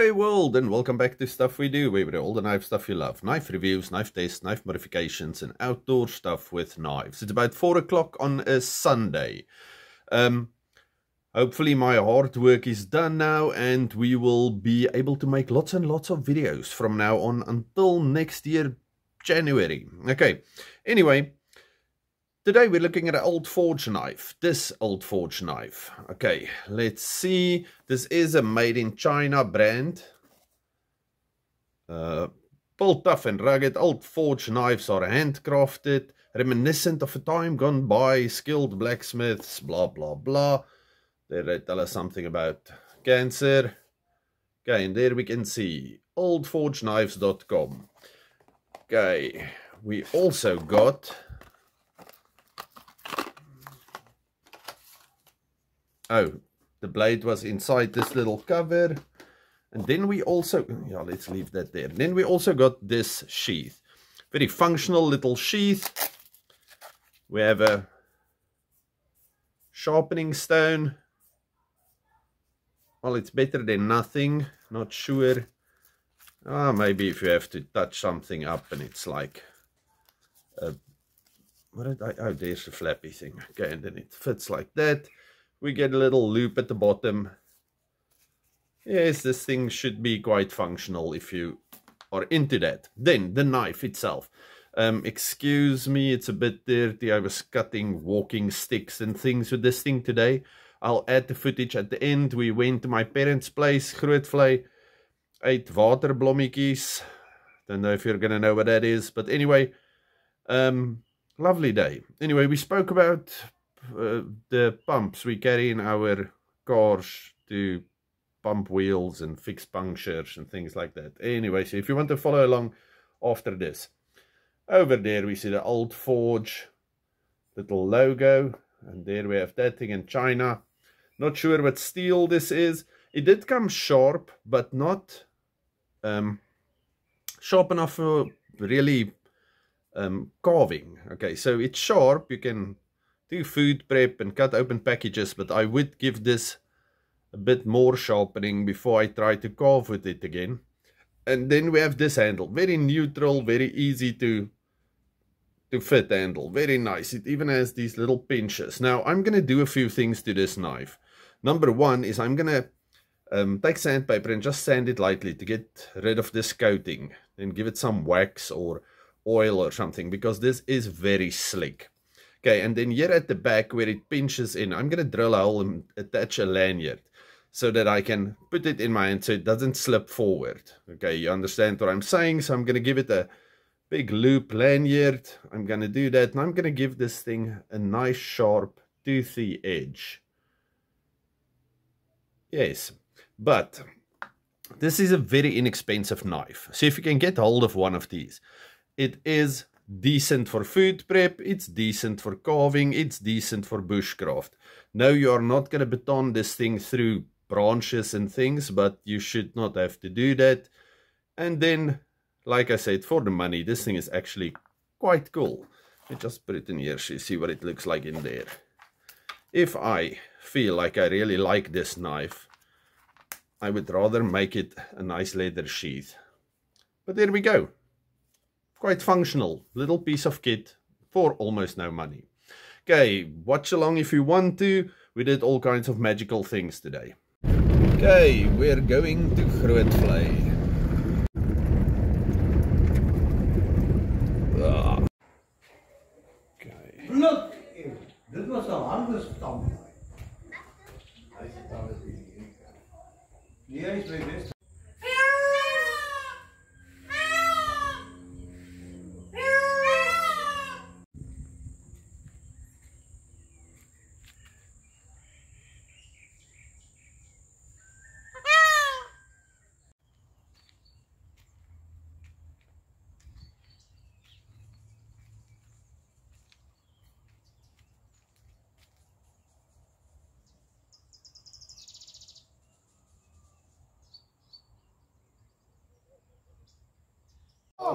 G'day world, and welcome back to Stuff We Do, where we do all the knife stuff you love. Knife reviews, knife tests, knife modifications, and outdoor stuff with knives. It's about 4 o'clock on a Sunday. Hopefully my hard work is done now, and we will be able to make lots and lots of videos from now on until next year, January. Okay, anyway, today we're looking at an Old Forge knife, this Old Forge knife. Okay, let's see. This is a made in China brand. Built tough and rugged, Old Forge knives are handcrafted, reminiscent of a time gone by, skilled blacksmiths, blah, blah, blah. There they tell us something about cancer. Okay, and there we can see oldforgeknives.com. Okay, we also got... Oh, the blade was inside this little cover. And then we also, yeah, let's leave that there. Then we also got this sheath. Very functional little sheath. We have a sharpening stone. Well, it's better than nothing. Not sure. Maybe if you have to touch something up and it's like... what did I... Oh, there's the flappy thing. Okay, and then it fits like that. We get a little loop at the bottom. Yes, this thing should be quite functional if you are into that. Then, the knife itself. Excuse me, it's a bit dirty. I was cutting walking sticks and things with this thing today. I'll add the footage at the end. We went to my parents' place, Grootvlei, ate waterblommetjies. Don't know if you're going to know what that is. But anyway, lovely day. Anyway, we spoke about... the pumps we carry in our cars to pump wheels and fix punctures and things like that. Anyway, so if you want to follow along after this, over there we see the Old Forge little logo, and there we have that thing in China. Not sure what steel this is. It did come sharp, but not sharp enough for really carving. Okay, so it's sharp. You can do food prep and cut open packages, but I would give this a bit more sharpening before I try to carve with it again. And then we have this handle, very neutral, very easy to fit handle, very nice. It even has these little pinches. Now I'm going to do a few things to this knife. Number one is I'm going to take sandpaper and just sand it lightly to get rid of this coating, then give it some wax or oil or something, because this is very slick. Okay, and then here at the back where it pinches in, I'm going to drill a hole and attach a lanyard so that I can put it in my hand so it doesn't slip forward. Okay, you understand what I'm saying? So I'm going to give it a big loop lanyard. I'm going to do that, and I'm going to give this thing a nice sharp toothy edge. Yes, but this is a very inexpensive knife. So if you can get hold of one of these, it is decent for food prep, it's decent for carving, it's decent for bushcraft. No, you are not going to baton this thing through branches and things, but you should not have to do that. And then, like I said, for the money, this thing is actually quite cool. Let me just put it in here so you see what it looks like in there. If I feel like I really like this knife, I would rather make it a nice leather sheath. But there we go. Quite functional, little piece of kit for almost no money. Okay, watch along if you want to. We did all kinds of magical things today. Okay, we're going to Grootvlei. Okay. Look, dit was een harde stam. Hij zit daar met die. Niet eens meer wist.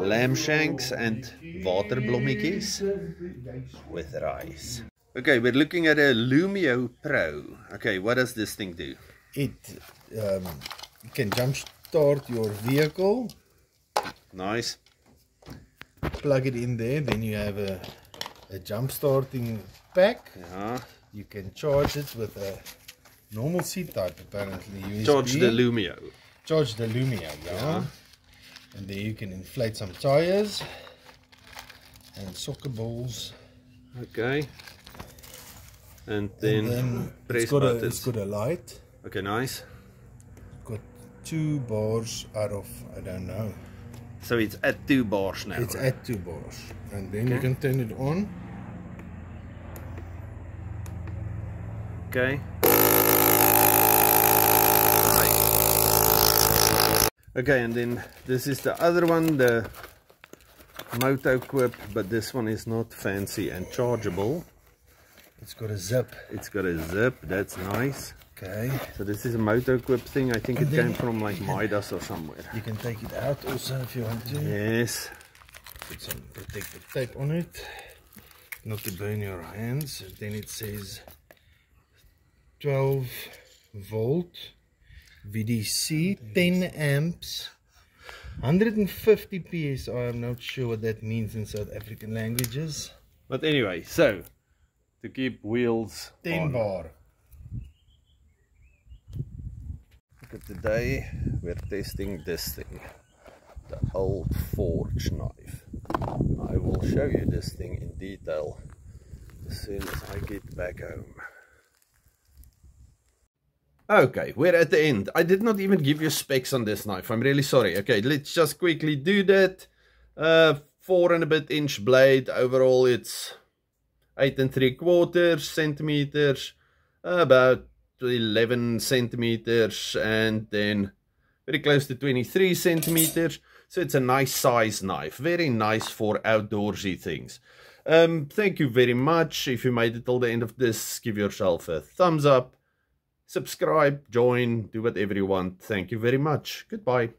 Lamb shanks and waterblommetjies with rice. Okay, we're looking at a Lumio Pro. Okay, what does this thing do? It you can jump start your vehicle. Nice. Plug it in there, then you have a jump starting pack. Yeah. You can charge it with a normal seat type, apparently. USB. Charge the Lumio. Charge the Lumia, yeah. And there you can inflate some tires and soccer balls. Okay. And then press buttons. It's got a light. Okay, nice. Got 2 bars out of, I don't know. So it's at 2 bars now. It's at 2 bars. And then you can turn it on. Okay. Okay, and then this is the other one, the Motoquip, but this one is not fancy and chargeable. It's got a zip. It's got a zip, that's nice. Okay. So this is a Motoquip thing. I think it came from like Midas or somewhere. You can take it out also if you want to. Yes. Put some protective tape on it, not to burn your hands. Then it says 12 volt VDC, 10 amps, 150 PSI. I'm not sure what that means in South African languages. But anyway, so to keep wheels 10 on. bar. Okay, today we're testing this thing, the old forge knife. I will show you this thing in detail as soon as I get back home. Okay, we're at the end. I did not even give you specs on this knife. I'm really sorry. Okay, let's just quickly do that. 4 and a bit inch blade. Overall, it's 8 3/4 centimeters, about 11 centimeters, and then very close to 23 centimeters. So it's a nice size knife. Very nice for outdoorsy things. Thank you very much. If you made it till the end of this, give yourself a thumbs up. Subscribe, join, do whatever you want. Thank you very much. Goodbye.